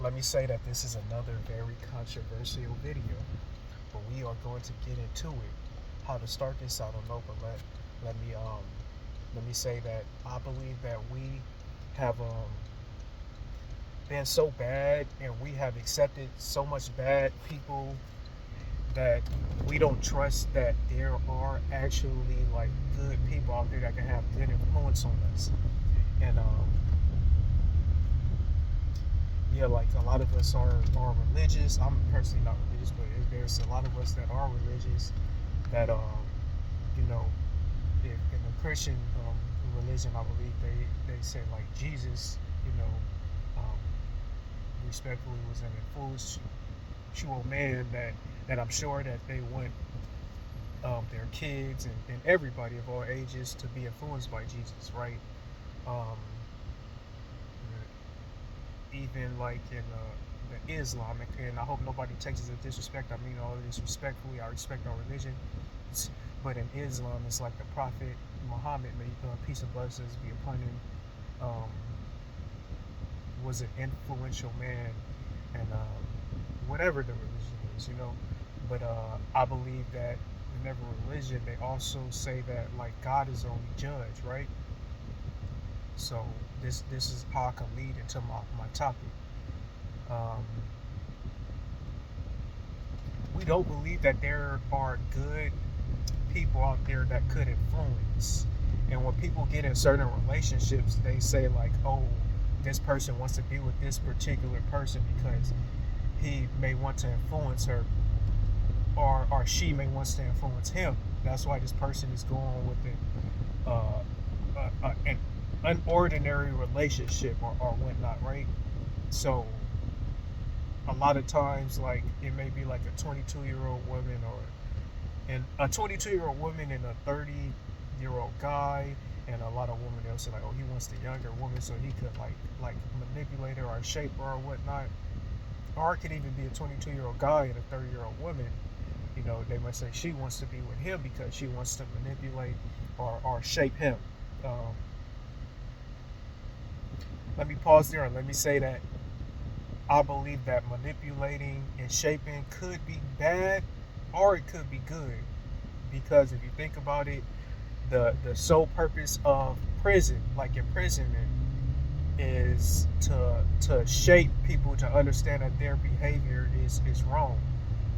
let me say that this is another very controversial video, but we are going to get into it. How to start this, I don't know, but let me let me say that I believe that we have been so bad and we have accepted so much bad people that we don't trust that there are actually like good people out there that can have good influence on us. And yeah, like a lot of us are religious. I'm personally not religious, but there's a lot of us that are religious that you know, if in a Christian religion, I believe they say like Jesus, you know, um, respectfully was an influential man that I'm sure that they want their kids and everybody of all ages to be influenced by Jesus, right? Um, Even like in the Islamic, and I hope nobody takes it as disrespect. I mean all this respectfully. I respect our religion, but in Islam, it's like the Prophet Muhammad, may peace and blessings be upon him, um, was an influential man, and whatever the religion is, you know. But I believe that in every religion, they also say that like God is the only judge, right? So this is how I can lead into my topic. Um, we don't believe that there are good people out there that could influence. And when people get in certain relationships, they say like, "Oh, this person wants to be with this particular person because he may want to influence her, or she may want to influence him. That's why this person is going with an unordinary relationship or whatnot, right?" So a lot of times, like it may be like a 22-year-old woman or and a 22-year-old woman and a 30-year-old guy, and a lot of women they'll say like, "Oh, he wants the younger woman so he could like manipulate her or shape her or whatnot." Or it could even be a 22-year-old guy and a 30-year-old woman. You know, they might say she wants to be with him because she wants to manipulate or shape him. Um, Let me pause there and let me say that I believe that manipulating and shaping could be bad or it could be good. Because if you think about it, the sole purpose of prison, like imprisonment, is to shape people to understand that their behavior is wrong.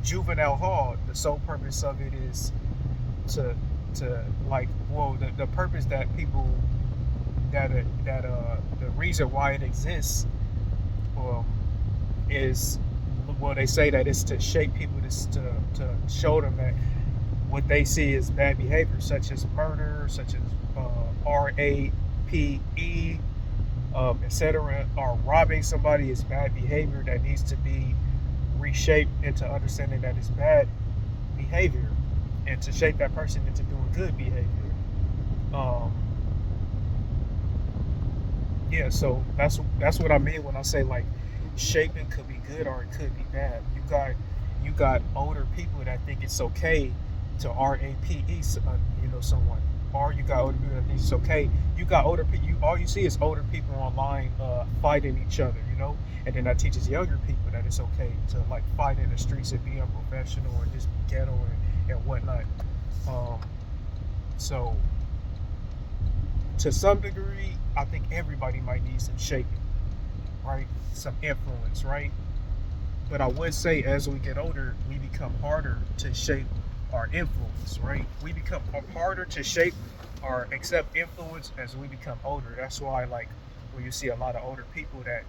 Juvenile hall, the sole purpose of it is to like, well, the purpose that people that the reason why it exists, um, is, well, they say that it's to shape people to show them that what they see as bad behavior, such as murder, such as rape, etc., or robbing somebody is bad behavior that needs to be reshaped into understanding that it's bad behavior, and to shape that person into doing good behavior. Um, yeah, so that's what I mean when I say like shaping could be good or it could be bad. You got older people that think it's okay to someone, or you got older people that think it's okay. You got older people. All you see is older people online fighting each other, and then that teaches younger people that it's okay to like fight in the streets and be unprofessional and just be ghetto and whatnot. Um, so to some degree, I think everybody might need some shaping, right? Some influence, right? But I would say as we get older, we become harder to shape our influence, right? We become harder to shape or accept influence as we become older. That's why, like, when you see a lot of older people that,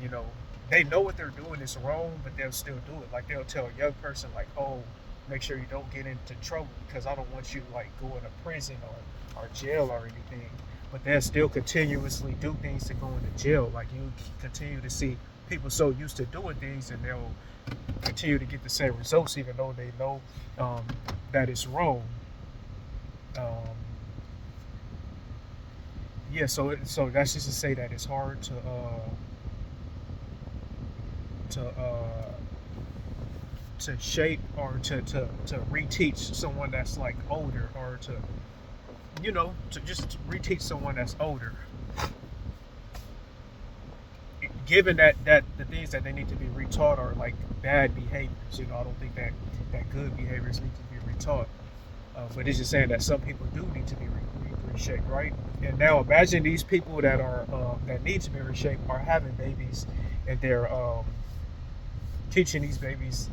you know, they know what they're doing is wrong, but they'll still do it. Like, they'll tell a young person, like, "Oh, make sure you don't get into trouble because I don't want you, like, going to prison or jail or anything." But they'll still continuously do things to go into jail. Like, you continue to see people so used to doing things, and they'll continue to get the same results even though they know um, that it's wrong. Um, yeah, so that's just to say that it's hard to to shape or to reteach someone that's like older, or to just reteach someone that's older. given that the things that they need to be retaught are like bad behaviors. I don't think that good behaviors need to be retaught. But it's just saying that some people do need to be reshaped, right? And now imagine these people that are that need to be reshaped are having babies, and they're teaching these babies,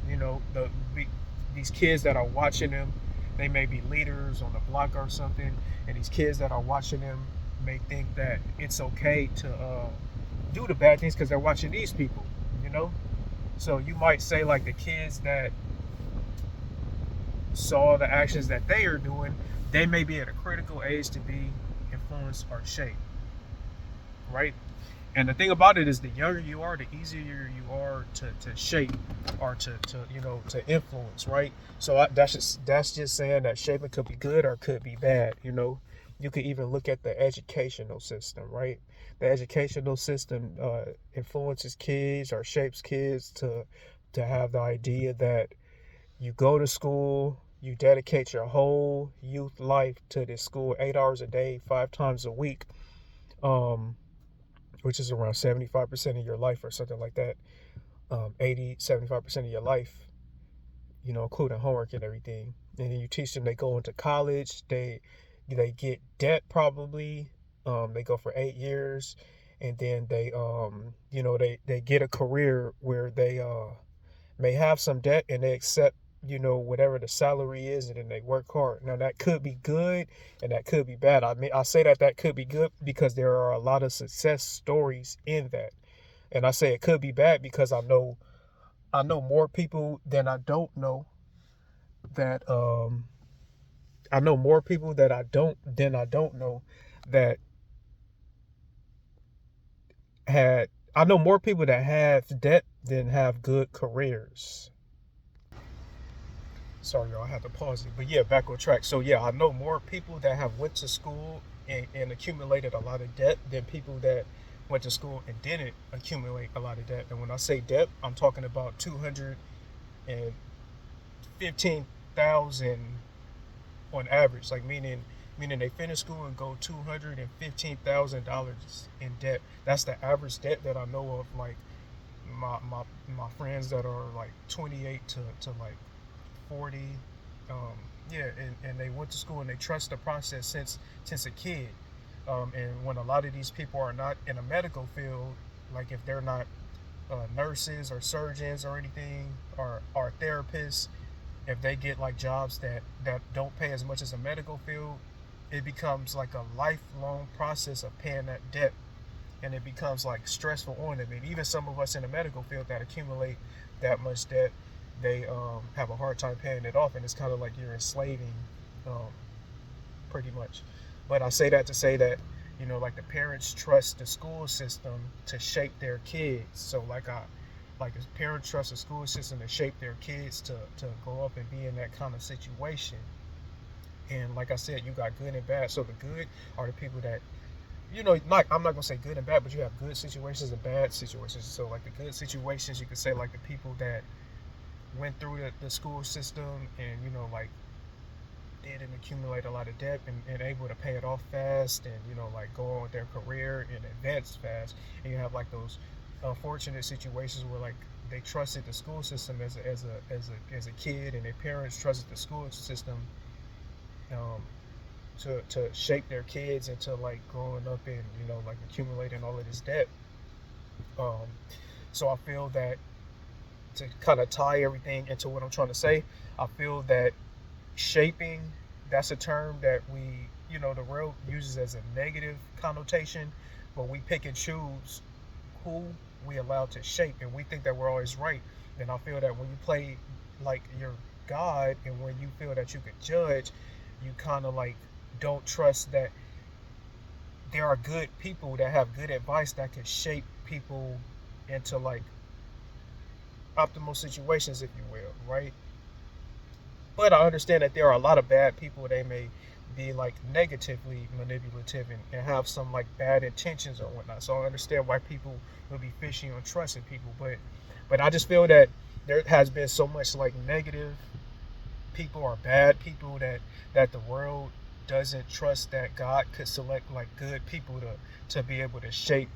these kids that are watching them, they may be leaders on the block or something, and these kids that are watching them may think that it's okay to do the bad things because they're watching these people, you know. So you might say like the kids that saw the actions that they are doing, they may be at a critical age to be influenced or shaped, right? And the thing about it is, the younger you are, the easier you are to shape or to influence, right? So that's just saying that shaping could be good or could be bad. You could even look at the educational system, right? The educational system influences kids or shapes kids to have the idea that you go to school, you dedicate your whole youth life to this school, 8 hours a day, 5 times a week. Which is around 75% of your life or something like that. 75% of your life, including homework and everything. And then you teach them, they go into college, they get debt probably. They go for 8 years, and then they get a career where they may have some debt, and they accept whatever the salary is, and then they work hard. Now that could be good and that could be bad. I say that could be good because there are a lot of success stories in that, and I say it could be bad because I know more people than I don't know that I know more people that I don't know that had I know more people that have debt than have good careers. Sorry, y'all, I had to pause it. But yeah, back on track. So yeah, I know more people that have went to school and accumulated a lot of debt than people that went to school and didn't accumulate a lot of debt. And when I say debt, I'm talking about 215,000 on average. Like meaning they finish school and go $215,000 in debt. That's the average debt that I know of. Like my friends that are like 28 to like 40. Yeah, and they went to school and they trust the process since a kid. And when a lot of these people are not in a medical field, like if they're not nurses or surgeons or anything, or therapists, if they get like jobs that don't pay as much as a medical field, it becomes like a lifelong process of paying that debt, and it becomes like stressful on them. And even some of us in the medical field that accumulate that much debt, they have a hard time paying it off, and it's kind of like you're enslaving, um, pretty much. But I say that to say that like the parents trust the school system to shape their kids. So like the parents trust the school system to shape their kids to grow up and be in that kind of situation. And like I said, you got good and bad. So the good are the people that like, I'm not gonna say good and bad, but you have good situations and bad situations. So like the good situations, you could say like the people that went through the school system and like didn't accumulate a lot of debt and able to pay it off fast, and like go on with their career and advance fast. And you have like those unfortunate situations where like they trusted the school system as a kid, and their parents trusted the school system um, to shape their kids into like growing up and like accumulating all of this debt. um, so I feel that, to kind of tie everything into what I'm trying to say, I feel that shaping, that's a term that the world uses as a negative connotation, but we pick and choose who we allow to shape, and we think that we're always right. And I feel that when you play like your God, and when you feel that you could judge, you kind of like don't trust that there are good people that have good advice that can shape people into like optimal situations, if you will, right? But I understand that there are a lot of bad people. They may be like negatively manipulative and have some like bad intentions or whatnot. So I understand why people will be fishy on trusting people. But I just feel that there has been so much like negative people or bad people that the world doesn't trust that God could select like good people to be able to shape,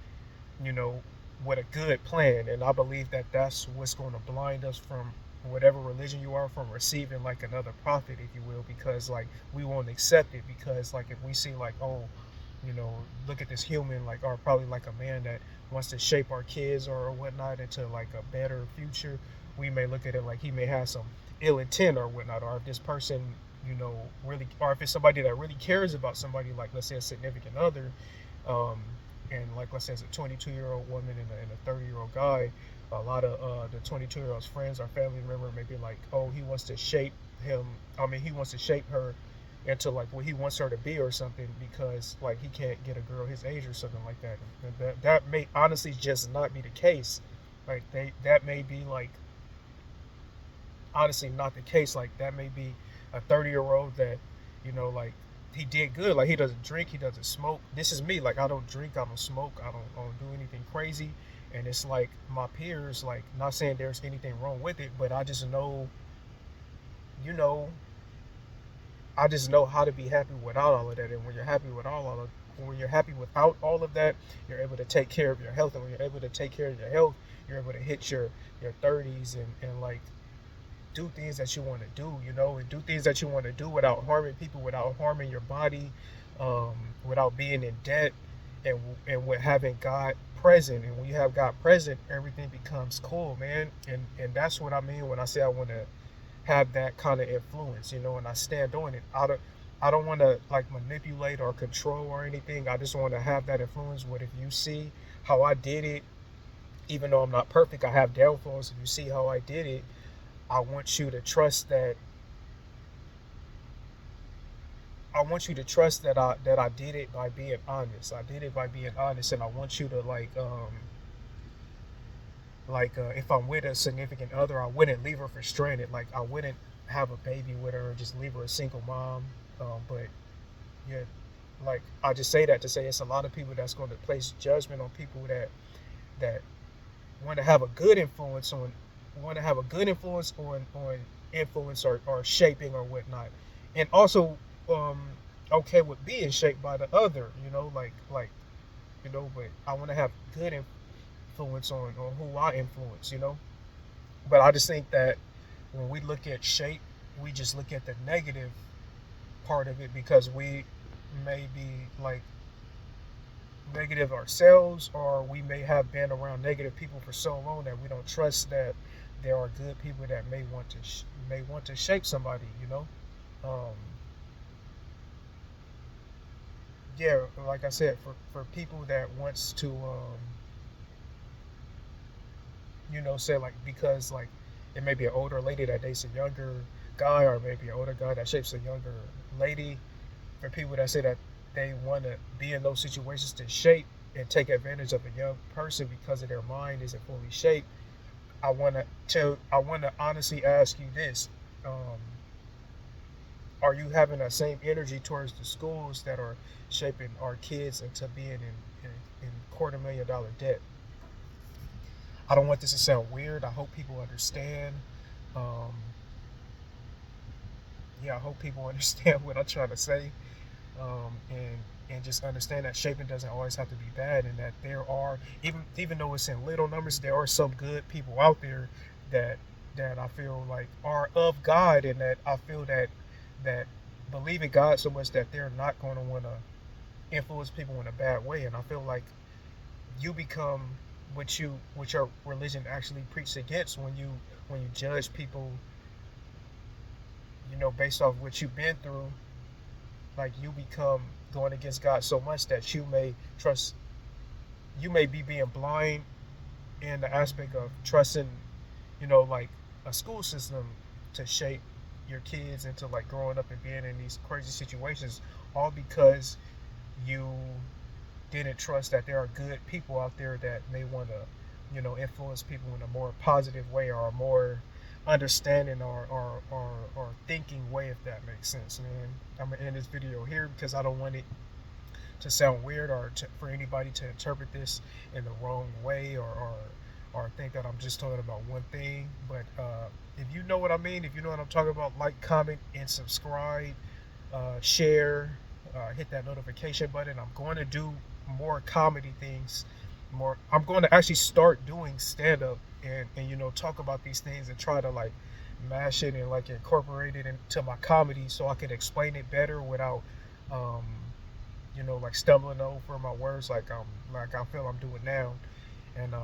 you know, with a good plan. And I believe that that's what's going to blind us from whatever religion you are from receiving like another prophet, if you will, because like we won't accept it. Because like if we see like, oh, you know, look at this human, like, or probably like a man that wants to shape our kids or whatnot into like a better future, we may look at it like he may have some ill intent or whatnot. Or if this person, you know, really, or if it's somebody that really cares about somebody, like let's say a significant other, um, and like let's say it's a 22-year-old woman and a 30-year-old guy, a lot of the 22-year-old's friends or family member may be like, oh, he wants to shape him. I mean, he wants to shape her into like what he wants her to be or something, because like he can't get a girl his age or something like that. And that may honestly just not be the case. Like that may be like honestly not the case. Like that may be a 30-year-old that, you know, like he did good. Like he doesn't drink, he doesn't smoke. This is me. Like I don't drink, I don't smoke, I don't do anything crazy. And it's like my peers, like not saying there's anything wrong with it, but I just know, you know, I just know how to be happy without all of that. And when you're happy with all of when you're happy without all of that, you're able to take care of your health. And when you're able to take care of your health, you're able to hit your 30s and like do things that you want to do, you know, and do things that you want to do without harming people, without harming your body, um, without being in debt, and with having God present. And when you have God present, everything becomes cool, man. And that's what I mean when I say I want to have that kind of influence, you know, and I stand on it. I don't want to like manipulate or control or anything. I just want to have that influence. What if you see how I did it, even though I'm not perfect, I have downfalls. If you see how I did it, I want you to trust that. I want you to trust that I did it by being honest. I did it by being honest, and I want you to if I'm with a significant other, I wouldn't leave her for stranded. Like I wouldn't have a baby with her and just leave her a single mom. But yeah, like I just say that to say it's a lot of people that's going to place judgment on people that want to have a good influence on influence or shaping or whatnot, and also um okay with being shaped by the other, you know, like you know, but I want to have good influence on who I influence, you know. But I just think that when we look at shape, we just look at the negative part of it because we may be like negative ourselves, or we may have been around negative people for so long that we don't trust that there are good people that may want to shape somebody, you know. um, yeah, like I said, for people that wants to you know, say like because like it may be an older lady that dates a younger guy, or maybe an older guy that shapes a younger lady. For people that say that they want to be in those situations to shape and take advantage of a young person because of their mind isn't fully shaped, I want to honestly ask you this: um, are you having that same energy towards the schools that are shaping our kids into being in $250,000 debt? I don't want this to sound weird. I hope people understand. Um, yeah, I hope people understand what I'm trying to say, and just understand that shaping doesn't always have to be bad, and that there are, even though it's in little numbers, there are some good people out there that I feel like are of God, and that I feel that believe in God so much that they're not going to want to influence people in a bad way. And I feel like you become what your religion actually preaches against when you judge people, you know, based off what you've been through. Like you become going against God so much that you may be being blind in the aspect of trusting, you know, like a school system to shape your kids into like growing up and being in these crazy situations, all because you didn't trust that there are good people out there that may want to, you know, influence people in a more positive way, or a more understanding or thinking way, if that makes sense, man. I'm gonna end this video here because I don't want it to sound weird, or for anybody to interpret this in the wrong way, or think that I'm just talking about one thing. But if you know what I mean, if you know what I'm talking about, like, comment, and subscribe, share, hit that notification button. I'm going to do more comedy things more. I'm going to actually start doing stand up and you know talk about these things and try to like mash it and like incorporate it into my comedy so I can explain it better without um, you know like stumbling over my words like I feel I'm doing now. And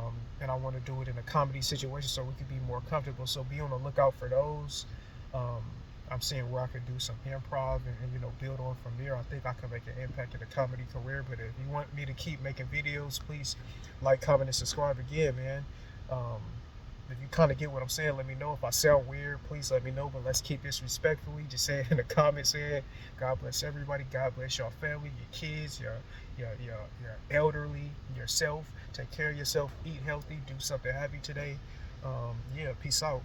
I want to do it in a comedy situation so we can be more comfortable. So be on the lookout for those. Um, I'm seeing where I can do some improv and you know build on from there. I think I can make an impact in the comedy career. But if you want me to keep making videos, please like, comment, and subscribe again, man. Um, if you kind of get what I'm saying, let me know. If I sound weird, please let me know. But let's keep this respectfully. Just say it in the comments. Saying God bless everybody. God bless your family, your kids, your elderly, yourself. Take care of yourself. Eat healthy. Do something happy today. Yeah. Peace out.